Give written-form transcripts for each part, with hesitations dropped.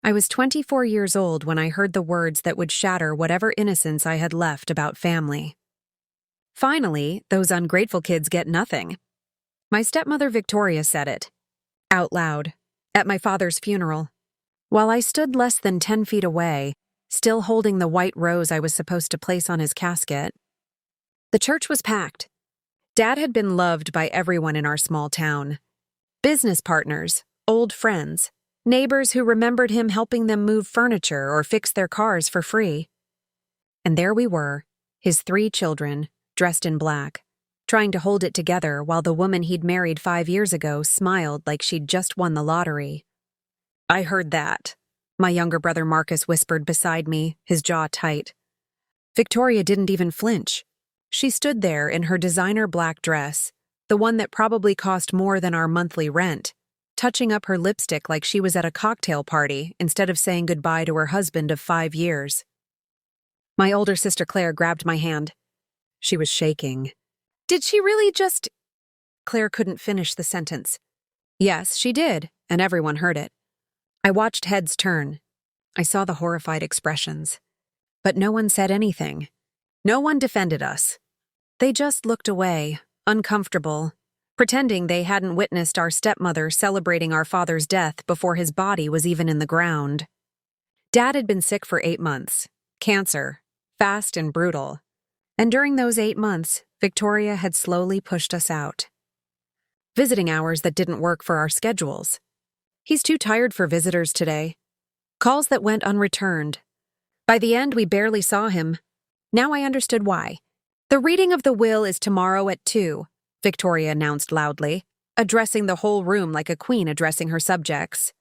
I was 24 years old when I heard the words that would shatter whatever innocence I had left about family. Finally, those ungrateful kids get nothing. My stepmother Victoria said it, out loud, at my father's funeral. While I stood less than 10 feet away, still holding the white rose I was supposed to place on his casket. The church was packed. Dad had been loved by everyone in our small town. Business partners, old friends, neighbors who remembered him helping them move furniture or fix their cars for free. And there we were, his 3 children, dressed in black, trying to hold it together while the woman he'd married 5 years ago smiled like she'd just won the lottery. "I heard that," my younger brother Marcus whispered beside me, his jaw tight. Victoria didn't even flinch. She stood there in her designer black dress, the one that probably cost more than our monthly rent, touching up her lipstick like she was at a cocktail party instead of saying goodbye to her husband of 5 years. My older sister Claire grabbed my hand. She was shaking. "Did she really just—" Claire couldn't finish the sentence. Yes, she did, and everyone heard it. I watched heads turn. I saw the horrified expressions. But no one said anything. No one defended us. They just looked away, uncomfortable, pretending they hadn't witnessed our stepmother celebrating our father's death before his body was even in the ground. Dad had been sick for 8 months. Cancer. Fast and brutal. And during those 8 months, Victoria had slowly pushed us out. Visiting hours that didn't work for our schedules. He's too tired for visitors today. Calls that went unreturned. By the end, we barely saw him. Now I understood why. "The reading of the will is tomorrow at 2, Victoria announced loudly, addressing the whole room like a queen addressing her subjects.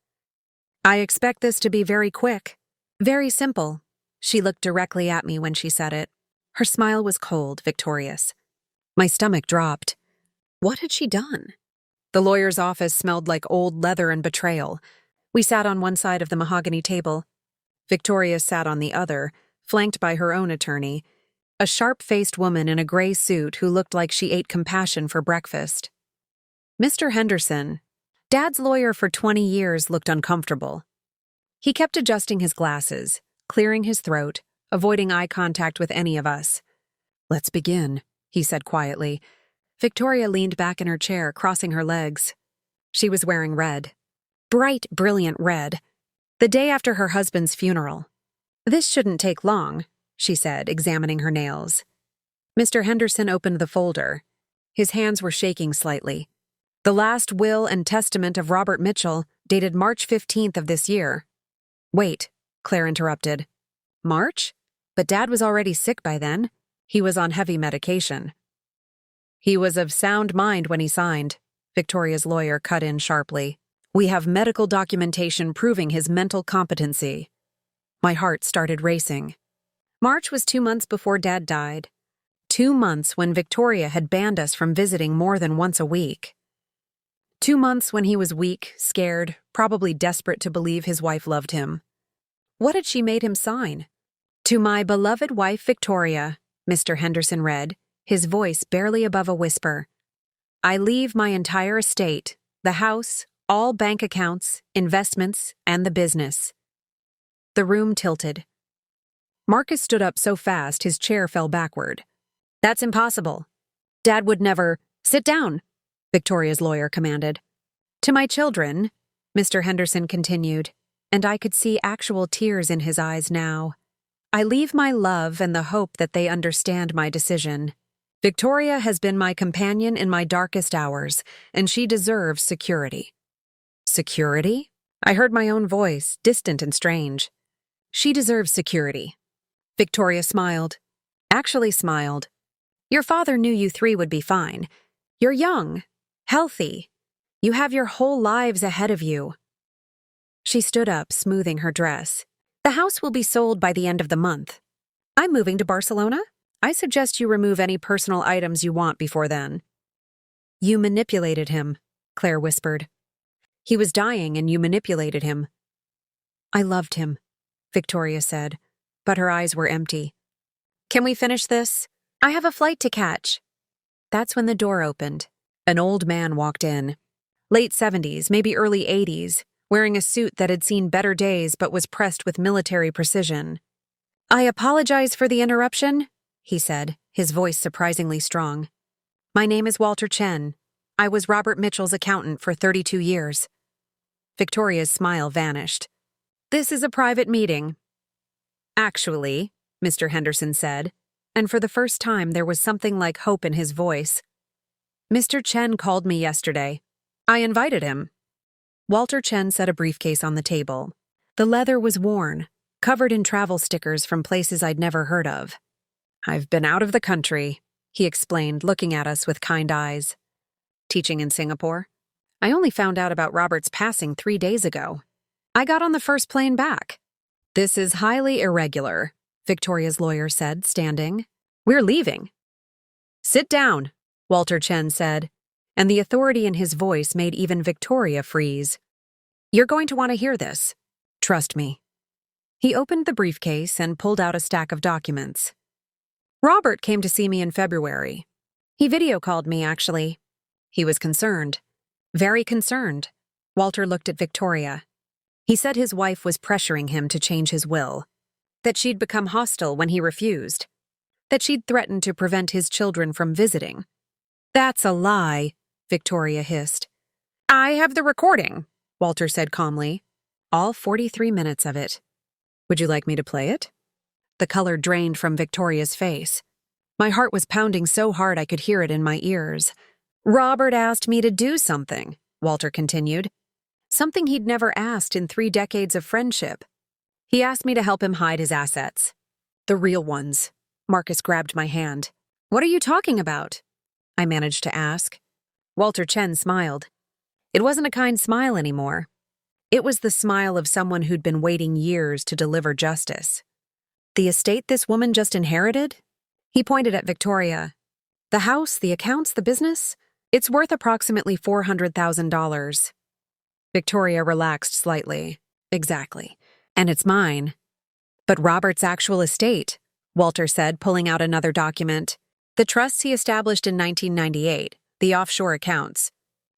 "I expect this to be very quick. Very simple." She looked directly at me when she said it. Her smile was cold, victorious. My stomach dropped. What had she done? The lawyer's office smelled like old leather and betrayal. We sat on one side of the mahogany table. Victoria sat on the other, flanked by her own attorney, a sharp-faced woman in a gray suit who looked like she ate compassion for breakfast. Mr. Henderson, Dad's lawyer for 20 years, looked uncomfortable. He kept adjusting his glasses, clearing his throat, avoiding eye contact with any of us. "Let's begin," he said quietly. Victoria leaned back in her chair, crossing her legs. She was wearing red. Bright, brilliant red. The day after her husband's funeral. "This shouldn't take long," she said, examining her nails. Mr. Henderson opened the folder. His hands were shaking slightly. "The last will and testament of Robert Mitchell, dated March 15th of this year." "Wait," Claire interrupted. "March? But Dad was already sick by then. He was on heavy medication." "He was of sound mind when he signed," Victoria's lawyer cut in sharply. "We have medical documentation proving his mental competency." My heart started racing. March was 2 months before Dad died. 2 months when Victoria had banned us from visiting more than once a week. 2 months when he was weak, scared, probably desperate to believe his wife loved him. What had she made him sign? "To my beloved wife Victoria," Mr. Henderson read, his voice barely above a whisper. "I leave my entire estate, the house, all bank accounts, investments, and the business." The room tilted. Marcus stood up so fast his chair fell backward. "That's impossible. Dad would never—" "Sit down," Victoria's lawyer commanded. "To my children," Mr. Henderson continued, and I could see actual tears in his eyes now. "I leave my love and the hope that they understand my decision. Victoria has been my companion in my darkest hours, and she deserves security." "Security?" I heard my own voice, distant and strange. "She deserves security." Victoria smiled. Actually smiled. "Your father knew you 3 would be fine. You're young, healthy. You have your whole lives ahead of you." She stood up, smoothing her dress. "The house will be sold by the end of the month. I'm moving to Barcelona. I suggest you remove any personal items you want before then." "You manipulated him," Claire whispered. "He was dying and you manipulated him." "I loved him," Victoria said, but her eyes were empty. "Can we finish this? I have a flight to catch." That's when the door opened. An old man walked in. Late 70s, maybe early 80s, wearing a suit that had seen better days but was pressed with military precision. "I apologize for the interruption," he said, his voice surprisingly strong. "My name is Walter Chen. I was Robert Mitchell's accountant for 32 years. Victoria's smile vanished. "This is a private meeting." "Actually," Mr. Henderson said, and for the first time there was something like hope in his voice. "Mr. Chen called me yesterday. I invited him." Walter Chen set a briefcase on the table. The leather was worn, covered in travel stickers from places I'd never heard of. "I've been out of the country," he explained, looking at us with kind eyes. "Teaching in Singapore? I only found out about Robert's passing 3 days ago. I got on the first plane back." "This is highly irregular," Victoria's lawyer said, standing. "We're leaving." "Sit down," Walter Chen said, and the authority in his voice made even Victoria freeze. "You're going to want to hear this. Trust me." He opened the briefcase and pulled out a stack of documents. "Robert came to see me in February. He video called me, actually. He was concerned. Very concerned." Walter looked at Victoria. He said his wife was pressuring him to change his will, that she'd become hostile when he refused, that she'd threatened to prevent his children from visiting. "That's a lie," Victoria hissed. "I have the recording," Walter said calmly. "All 43 minutes of it. Would you like me to play it?" The color drained from Victoria's face. My heart was pounding so hard I could hear it in my ears. "Robert asked me to do something," Walter continued. "Something he'd never asked in 3 decades of friendship. He asked me to help him hide his assets. The real ones." Marcus grabbed my hand. "What are you talking about?" I managed to ask. Walter Chen smiled. It wasn't a kind smile anymore. It was the smile of someone who'd been waiting years to deliver justice. "The estate this woman just inherited?" He pointed at Victoria. "The house, the accounts, the business? It's worth approximately $400,000. Victoria relaxed slightly. "Exactly. And it's mine." "But Robert's actual estate," Walter said, pulling out another document. "The trusts he established in 1998, the offshore accounts,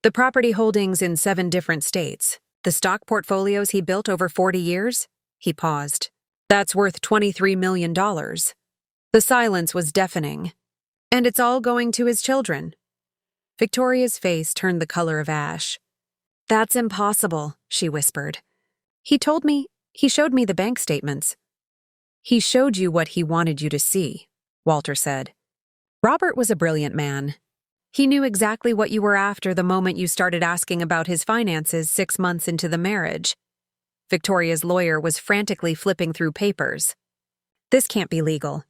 the property holdings in 7 different states, the stock portfolios he built over 40 years. He paused. "That's worth $23 million. The silence was deafening. "And it's all going to his children." Victoria's face turned the color of ash. "That's impossible," she whispered. He showed me the bank statements." "He showed you what he wanted you to see," Walter said. "Robert was a brilliant man. He knew exactly what you were after the moment you started asking about his finances 6 months into the marriage." Victoria's lawyer was frantically flipping through papers. "This can't be legal.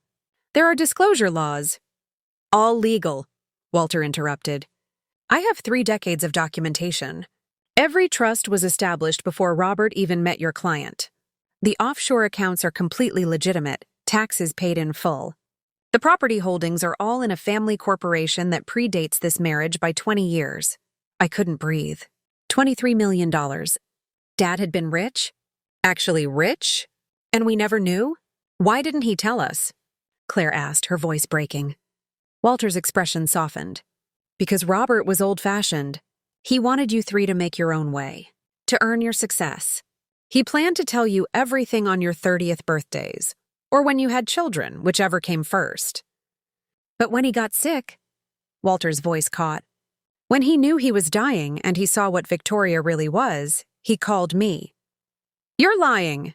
There are disclosure laws." "All legal," Walter interrupted. "I have 3 decades of documentation. Every trust was established before Robert even met your client. The offshore accounts are completely legitimate, taxes paid in full. The property holdings are all in a family corporation that predates this marriage by 20 years. I couldn't breathe. $23 million. Dad had been rich? Actually rich? And we never knew? Why didn't he tell us?" Claire asked, her voice breaking. Walter's expression softened. "Because Robert was old-fashioned. He wanted you 3 to make your own way, to earn your success. He planned to tell you everything on your 30th birthdays, or when you had children, whichever came first. But when he got sick," Walter's voice caught. "When he knew he was dying and he saw what Victoria really was, he called me." "You're lying!"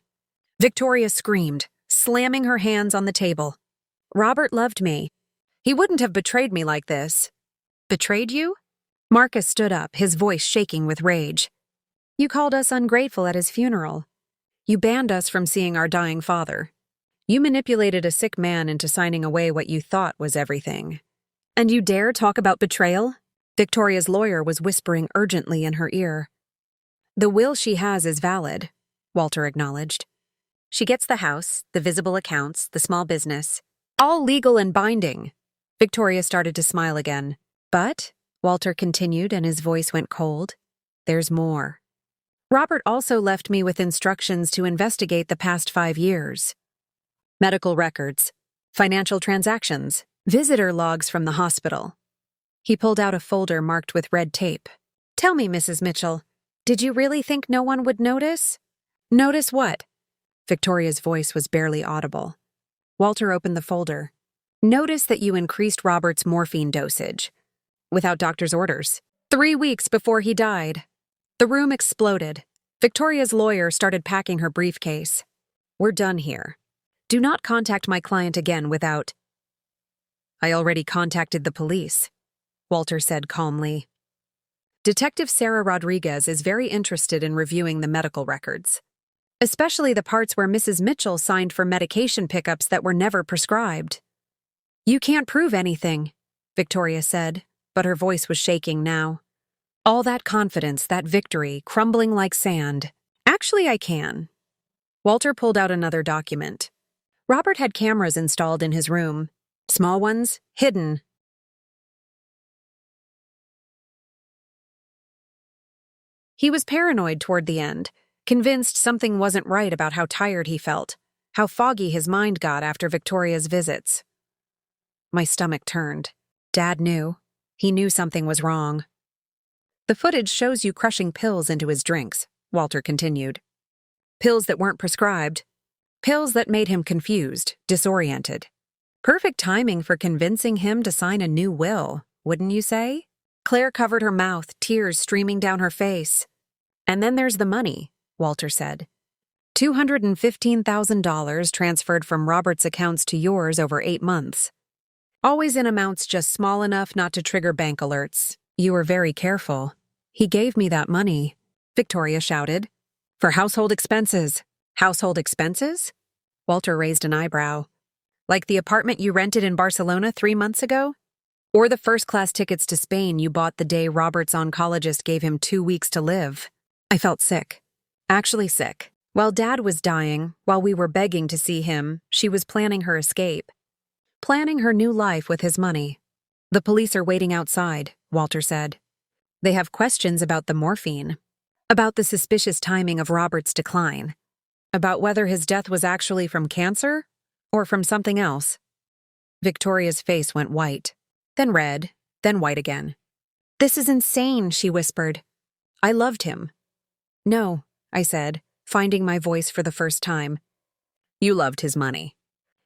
Victoria screamed, slamming her hands on the table. "Robert loved me. He wouldn't have betrayed me like this." "Betrayed you?" Marcus stood up, his voice shaking with rage. "You called us ungrateful at his funeral. You banned us from seeing our dying father. You manipulated a sick man into signing away what you thought was everything. And you dare talk about betrayal?" Victoria's lawyer was whispering urgently in her ear. "The will she has is valid," Walter acknowledged. "She gets the house, the visible accounts, the small business. All legal and binding." Victoria started to smile again. "But," Walter continued, and his voice went cold, "there's more. Robert also left me with instructions to investigate the past 5 years. Medical records, financial transactions, visitor logs from the hospital." He pulled out a folder marked with red tape. "Tell me, Mrs. Mitchell, Did you really think no one would notice? Notice what? Victoria's voice was barely audible. Walter opened the folder. Notice that you increased Robert's morphine dosage. Without doctor's orders. 3 weeks before he died. The room exploded. Victoria's lawyer started packing her briefcase. We're done here. Do not contact my client again without... I already contacted the police, Walter said calmly. Detective Sarah Rodriguez is very interested in reviewing the medical records, especially the parts where Mrs. Mitchell signed for medication pickups that were never prescribed. You can't prove anything, Victoria said, but her voice was shaking now. All that confidence, that victory, crumbling like sand. Actually, I can. Walter pulled out another document. Robert had cameras installed in his room. Small ones, hidden. He was paranoid toward the end, convinced something wasn't right about how tired he felt, how foggy his mind got after Victoria's visits. My stomach turned. Dad knew. He knew something was wrong. The footage shows you crushing pills into his drinks, Walter continued. Pills that weren't prescribed. Pills that made him confused, disoriented. Perfect timing for convincing him to sign a new will, wouldn't you say? Claire covered her mouth, tears streaming down her face. And then there's the money, Walter said. $215,000 transferred from Robert's accounts to yours over 8 months. Always in amounts just small enough not to trigger bank alerts. You were very careful. He gave me that money, Victoria shouted. For household expenses. Household expenses? Walter raised an eyebrow. Like the apartment you rented in Barcelona 3 months ago? Or the first-class tickets to Spain you bought the day Robert's oncologist gave him 2 weeks to live? I felt sick. Actually sick. While Dad was dying, while we were begging to see him, she was planning her escape. Planning her new life with his money. The police are waiting outside, Walter said. They have questions about the morphine. About the suspicious timing of Robert's decline. About whether his death was actually from cancer or from something else. Victoria's face went white, then red, then white again. This is insane, she whispered. I loved him. No, I said, finding my voice for the first time. You loved his money.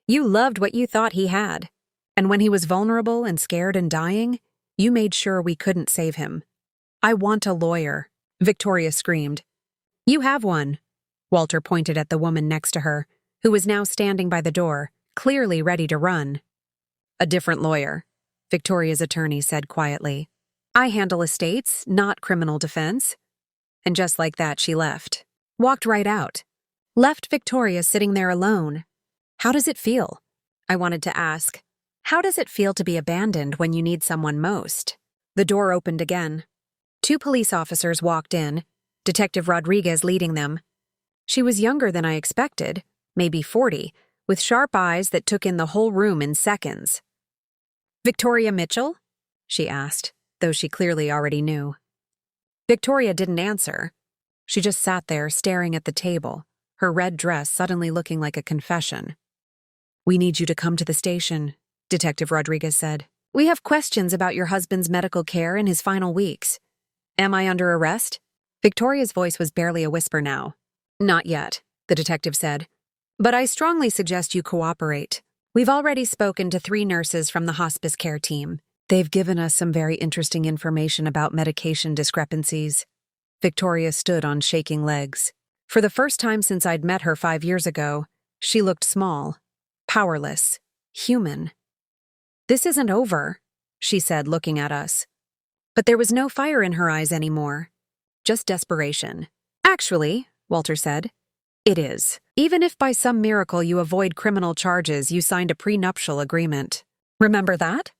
You loved what you thought he had. And when he was vulnerable and scared and dying, you made sure we couldn't save him. I want a lawyer, Victoria screamed. You have one. Walter pointed at the woman next to her, who was now standing by the door, clearly ready to run. A different lawyer, Victoria's attorney said quietly. I handle estates, not criminal defense. And just like that, she left. Walked right out. Left Victoria sitting there alone. How does it feel? I wanted to ask. How does it feel to be abandoned when you need someone most? The door opened again. 2 police officers walked in, Detective Rodriguez leading them. She was younger than I expected, maybe 40, with sharp eyes that took in the whole room in seconds. Victoria Mitchell? She asked, though she clearly already knew. Victoria didn't answer. She just sat there staring at the table, her red dress suddenly looking like a confession. We need you to come to the station, Detective Rodriguez said. We have questions about your husband's medical care in his final weeks. Am I under arrest? Victoria's voice was barely a whisper now. Not yet, the detective said. But I strongly suggest you cooperate. We've already spoken to 3 nurses from the hospice care team. They've given us some very interesting information about medication discrepancies. Victoria stood on shaking legs. For the first time since I'd met her 5 years ago, she looked small, powerless, human. This isn't over, she said, looking at us. But there was no fire in her eyes anymore. Just desperation. Actually, Walter said, it is. Even if by some miracle you avoid criminal charges, you signed a prenuptial agreement. Remember that?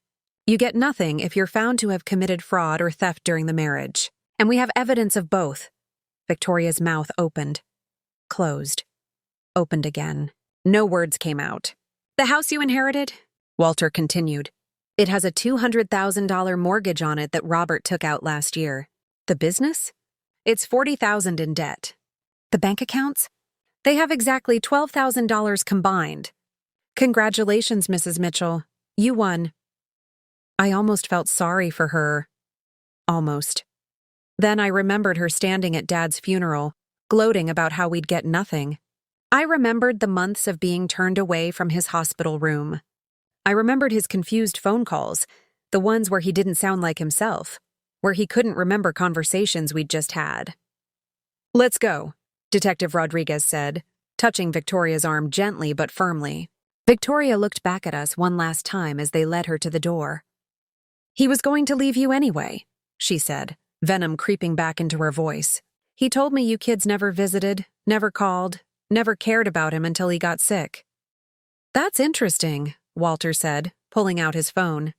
You get nothing if you're found to have committed fraud or theft during the marriage. And we have evidence of both. Victoria's mouth opened. Closed. Opened again. No words came out. The house you inherited? Walter continued. It has a $200,000 mortgage on it that Robert took out last year. The business? It's $40,000 in debt. The bank accounts? They have exactly $12,000 combined. Congratulations, Mrs. Mitchell. You won. I almost felt sorry for her. Almost. Then I remembered her standing at Dad's funeral, gloating about how we'd get nothing. I remembered the months of being turned away from his hospital room. I remembered his confused phone calls, the ones where he didn't sound like himself, where he couldn't remember conversations we'd just had. "Let's go," Detective Rodriguez said, touching Victoria's arm gently but firmly. Victoria looked back at us one last time as they led her to the door. "He was going to leave you anyway," she said, venom creeping back into her voice. "He told me you kids never visited, never called, never cared about him until he got sick." "That's interesting," Walter said, pulling out his phone.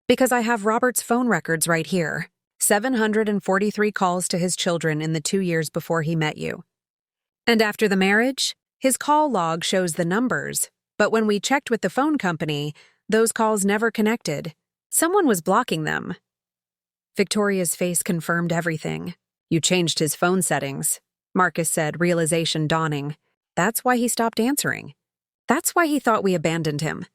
"Because I have Robert's phone records right here. 743 calls to his children in the 2 years before he met you. And after the marriage, his call log shows the numbers, but when we checked with the phone company, those calls never connected. Someone was blocking them." Victoria's face confirmed everything. "You changed his phone settings," Marcus said, realization dawning. "That's why he stopped answering. That's why he thought we abandoned him."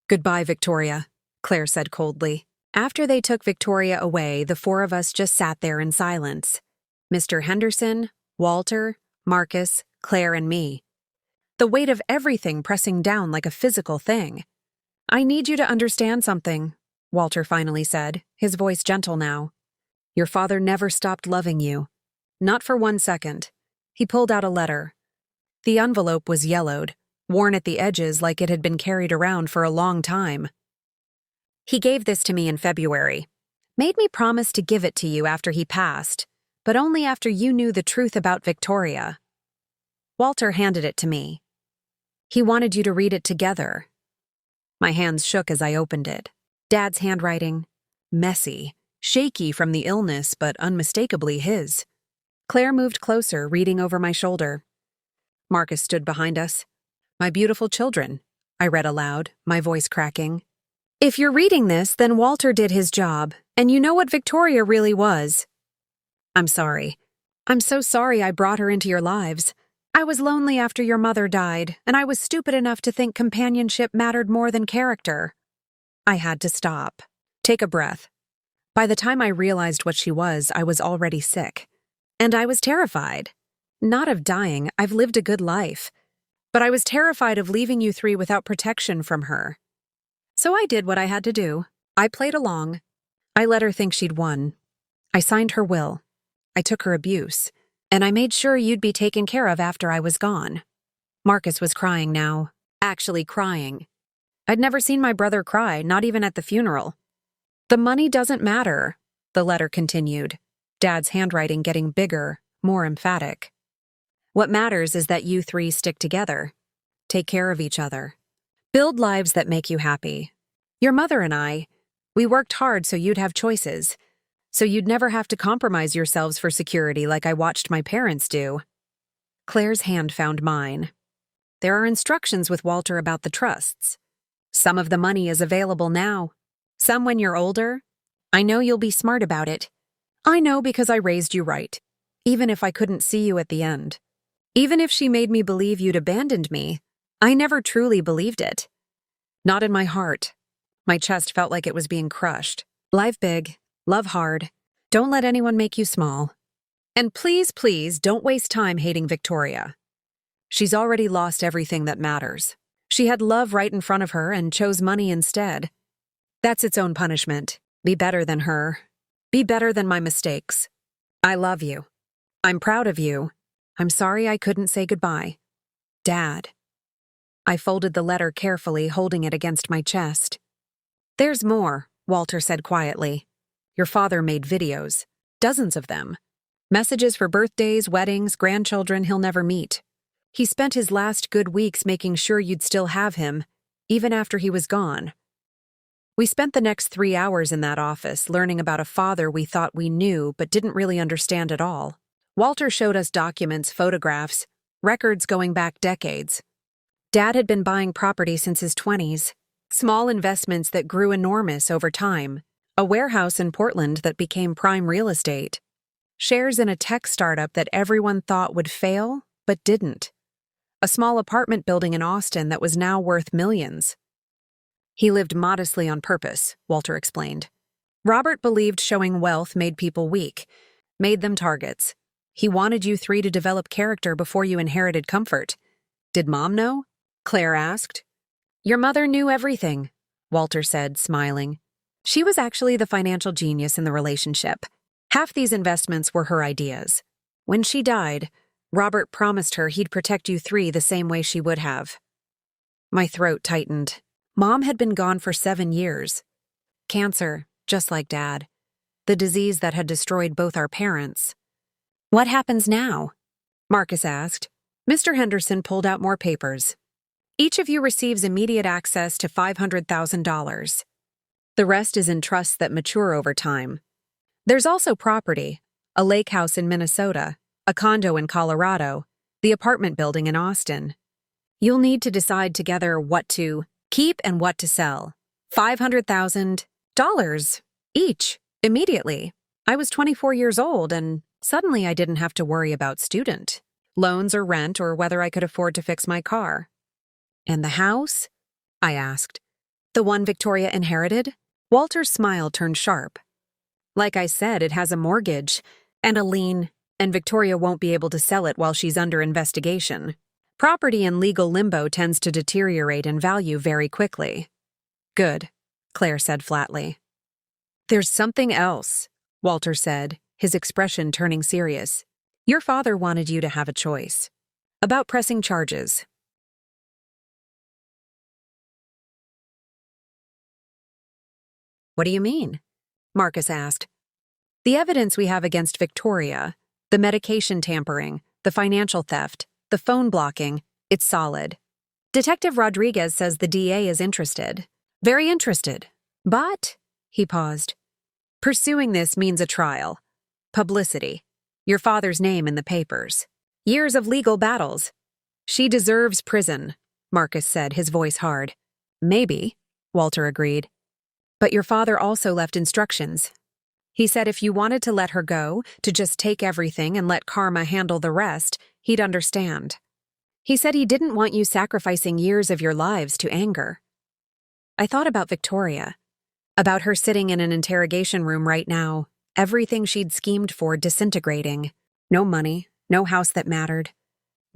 "Goodbye, Victoria," Claire said coldly. After they took Victoria away, the four of us just sat there in silence. Mr. Henderson, Walter, Marcus, Claire, and me. The weight of everything pressing down like a physical thing. "I need you to understand something," Walter finally said, his voice gentle now. "Your father never stopped loving you. Not for 1 second. He pulled out a letter. The envelope was yellowed, worn at the edges like it had been carried around for a long time. He gave this to me in February. Made me promise to give it to you after he passed, but only after you knew the truth about Victoria." Walter handed it to me. "He wanted you to read it together." My hands shook as I opened it. Dad's handwriting. Messy, shaky from the illness, but unmistakably his. Claire moved closer, reading over my shoulder. Marcus stood behind us. "My beautiful children," I read aloud, my voice cracking. "If you're reading this, then Walter did his job, and you know what Victoria really was. I'm sorry. I'm so sorry I brought her into your lives. I was lonely after your mother died, and I was stupid enough to think companionship mattered more than character." I had to stop. Take a breath. By the time I realized what she was, I was already sick. And I was terrified. Not of dying, I've lived a good life. But I was terrified of leaving you three without protection from her. So I did what I had to do. I played along. I let her think she'd won. I signed her will. I took her abuse. And I made sure you'd be taken care of after I was gone. Marcus was crying now. Actually crying. I'd never seen my brother cry, not even at the funeral. "The money doesn't matter," the letter continued, Dad's handwriting getting bigger, more emphatic. "What matters is that you three stick together. Take care of each other. Build lives that make you happy. Your mother and I, we worked hard so you'd have choices, so you'd never have to compromise yourselves for security like I watched my parents do." Claire's hand found mine. "There are instructions with Walter about the trusts. Some of the money is available now. Some when you're older. I know you'll be smart about it. I know because I raised you right, even if I couldn't see you at the end. Even if she made me believe you'd abandoned me, I never truly believed it. Not in my heart. My chest felt like it was being crushed. Live big, love hard. Don't let anyone make you small. And please, please, don't waste time hating Victoria. She's already lost everything that matters. She had love right in front of her and chose money instead. That's its own punishment. Be better than her. Be better than my mistakes. I love you. I'm proud of you. I'm sorry I couldn't say goodbye. Dad." I folded the letter carefully, holding it against my chest. "There's more," Walter said quietly. "Your father made videos. Dozens of them. Messages for birthdays, weddings, grandchildren he'll never meet. He spent his last good weeks making sure you'd still have him, even after he was gone. We spent the next 3 hours in that office learning about a father we thought we knew but didn't really understand at all. Walter showed us documents, photographs, records going back decades. Dad had been buying property since his 20s, small investments that grew enormous over time, a warehouse in Portland that became prime real estate, shares in a tech startup that everyone thought would fail but didn't, a small apartment building in Austin that was now worth millions. He lived modestly on purpose, Walter explained. Robert believed showing wealth made people weak, made them targets. He wanted you three to develop character before you inherited comfort. Did Mom know? Claire asked. Your mother knew everything, Walter said, smiling. She was actually the financial genius in the relationship. Half these investments were her ideas. When she died, Robert promised her he'd protect you three the same way she would have. My throat tightened. Mom had been gone for 7 years. Cancer, just like Dad. The disease that had destroyed both our parents. What happens now? Marcus asked. Mr. Henderson pulled out more papers. Each of you receives immediate access to $500,000. The rest is in trusts that mature over time. There's also property, a lake house in Minnesota, a condo in Colorado, the apartment building in Austin. You'll need to decide together what to keep and what to sell. $500,000 each, immediately. I was 24 years old and suddenly I didn't have to worry about student loans or rent or whether I could afford to fix my car. And the house? I asked. The one Victoria inherited? Walter's smile turned sharp. Like I said, it has a mortgage and a lien, and Victoria won't be able to sell it while she's under investigation. Property in legal limbo tends to deteriorate in value very quickly. Good, Claire said flatly. There's something else, Walter said, his expression turning serious. Your father wanted you to have a choice. About pressing charges. What do you mean? Marcus asked. The evidence we have against Victoria, the medication tampering, the financial theft, the phone blocking, it's solid. Detective Rodriguez says the DA is interested. Very interested. But, he paused, pursuing this means a trial. Publicity. Your father's name in the papers. Years of legal battles. She deserves prison, Marcus said, his voice hard. Maybe, Walter agreed. But your father also left instructions. He said if you wanted to let her go, to just take everything and let karma handle the rest, he'd understand. He said he didn't want you sacrificing years of your lives to anger. I thought about Victoria, about her sitting in an interrogation room right now, everything she'd schemed for disintegrating. No money, no house that mattered,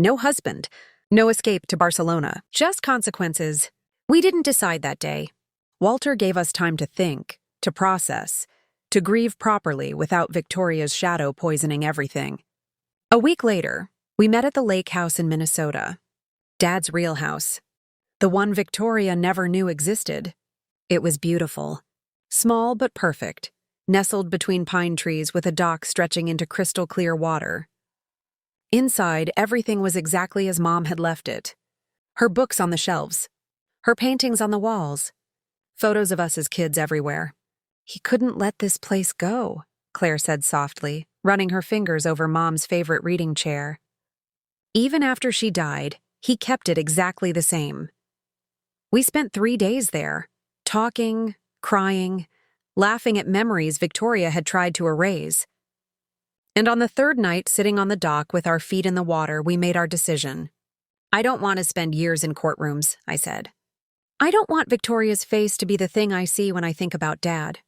no husband, no escape to Barcelona, just consequences. We didn't decide that day. Walter gave us time to think, to process, to grieve properly without Victoria's shadow poisoning everything. A week later, we met at the lake house in Minnesota. Dad's real house. The one Victoria never knew existed. It was beautiful. Small but perfect, nestled between pine trees with a dock stretching into crystal clear water. Inside, everything was exactly as Mom had left it. Her books on the shelves. Her paintings on the walls. Photos of us as kids everywhere. He couldn't let this place go, Claire said softly, running her fingers over Mom's favorite reading chair. Even after she died, he kept it exactly the same. We spent 3 days there, talking, crying, laughing at memories Victoria had tried to erase. And on the 3rd night, sitting on the dock with our feet in the water, we made our decision. I don't want to spend years in courtrooms, I said. I don't want Victoria's face to be the thing I see when I think about Dad.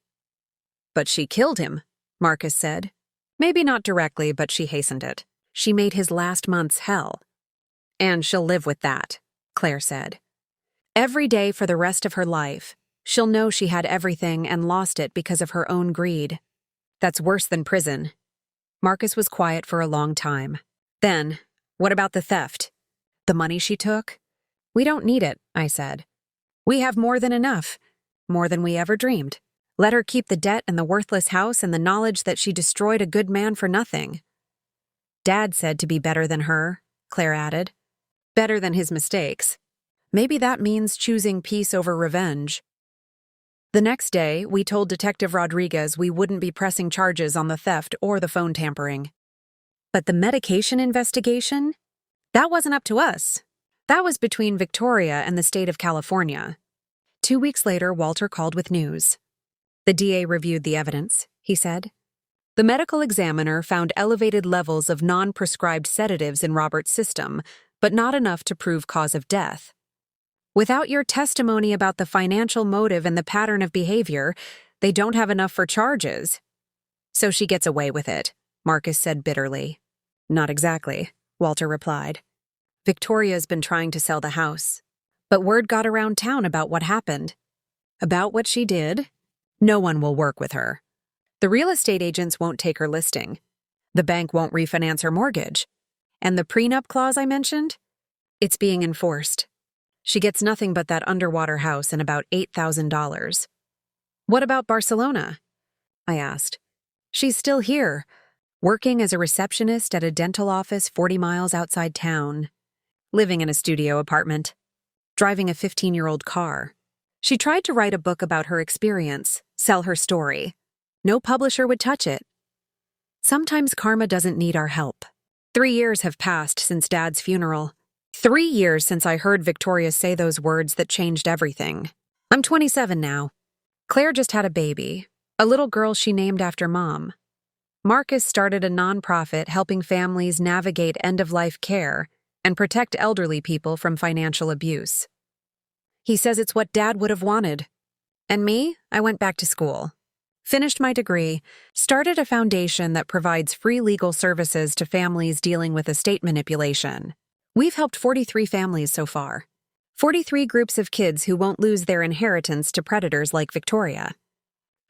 But she killed him, Marcus said. Maybe not directly, but she hastened it. She made his last months hell. And she'll live with that, Claire said. Every day for the rest of her life, she'll know she had everything and lost it because of her own greed. That's worse than prison. Marcus was quiet for a long time. Then, what about the theft? The money she took? We don't need it, I said. We have more than enough, more than we ever dreamed. Let her keep the debt and the worthless house and the knowledge that she destroyed a good man for nothing. Dad said to be better than her, Claire added. Better than his mistakes. Maybe that means choosing peace over revenge. The next day, we told Detective Rodriguez we wouldn't be pressing charges on the theft or the phone tampering. But the medication investigation? That wasn't up to us. That was between Victoria and the state of California. 2 weeks later, Walter called with news. The DA reviewed the evidence, he said. The medical examiner found elevated levels of non-prescribed sedatives in Robert's system, but not enough to prove cause of death. Without your testimony about the financial motive and the pattern of behavior, they don't have enough for charges. So she gets away with it. Marcus said bitterly. Not exactly, Walter replied. Victoria's been trying to sell the house. But word got around town about what happened. About what she did? No one will work with her. The real estate agents won't take her listing. The bank won't refinance her mortgage. And the prenup clause I mentioned? It's being enforced. She gets nothing but that underwater house and about $8,000. What about Barcelona? I asked. She's still here, working as a receptionist at a dental office 40 miles outside town, living in a studio apartment, driving a 15-year-old car. She tried to write a book about her experience, sell her story. No publisher would touch it. Sometimes karma doesn't need our help. 3 years have passed since Dad's funeral. 3 years since I heard Victoria say those words that changed everything. I'm 27 now. Claire just had a baby, a little girl she named after Mom. Marcus started a nonprofit helping families navigate end-of-life care and protect elderly people from financial abuse. He says it's what Dad would have wanted. And me, I went back to school. Finished my degree, started a foundation that provides free legal services to families dealing with estate manipulation. We've helped 43 families so far. 43 groups of kids who won't lose their inheritance to predators like Victoria.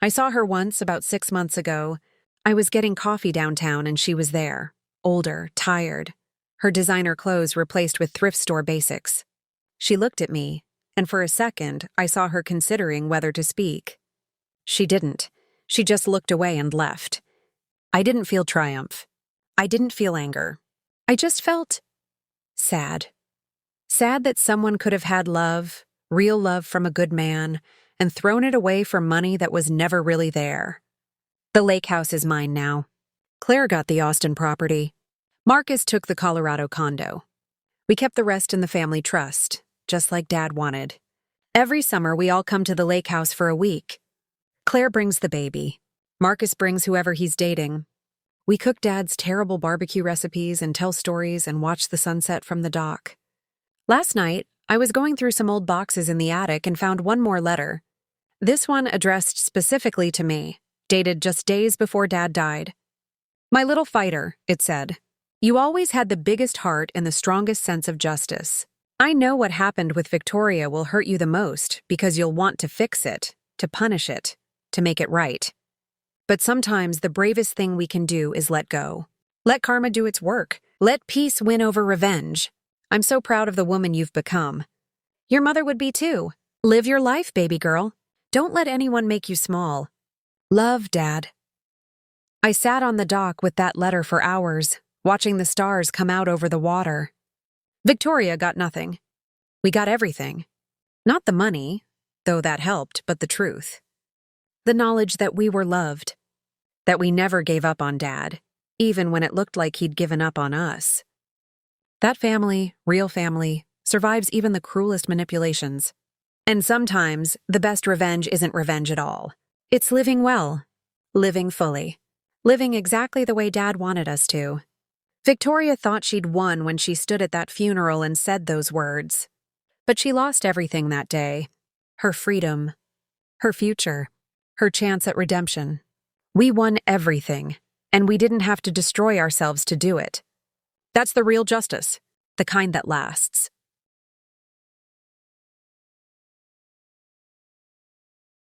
I saw her once about 6 months ago. I was getting coffee downtown and she was there, older, tired, her designer clothes replaced with thrift store basics. She looked at me, and for a second I saw her considering whether to speak. She didn't. She just looked away and left. I didn't feel triumph. I didn't feel anger. I just felt sad. Sad that someone could have had love, real love from a good man, and thrown it away for money that was never really there. The lake house is mine now. Claire got the Austin property. Marcus took the Colorado condo. We kept the rest in the family trust, just like Dad wanted. Every summer we all come to the lake house for a week. Claire brings the baby. Marcus brings whoever he's dating. We cook Dad's terrible barbecue recipes and tell stories and watch the sunset from the dock. Last night, I was going through some old boxes in the attic and found one more letter. This one addressed specifically to me, dated just days before Dad died. My little fighter, it said. You always had the biggest heart and the strongest sense of justice. I know what happened with Victoria will hurt you the most because you'll want to fix it, to punish it, to make it right. But sometimes the bravest thing we can do is let go. Let karma do its work. Let peace win over revenge. I'm so proud of the woman you've become. Your mother would be too. Live your life, baby girl. Don't let anyone make you small. Love, Dad. I sat on the dock with that letter for hours, watching the stars come out over the water. Victoria got nothing. We got everything. Not the money, though that helped, but the truth. The knowledge that we were loved. That we never gave up on Dad, even when it looked like he'd given up on us. That family, real family, survives even the cruelest manipulations. And sometimes, the best revenge isn't revenge at all. It's living well. Living fully. Living exactly the way Dad wanted us to. Victoria thought she'd won when she stood at that funeral and said those words. But she lost everything that day. Her freedom. Her future. Her chance at redemption. We won everything, and we didn't have to destroy ourselves to do it. That's the real justice, the kind that lasts.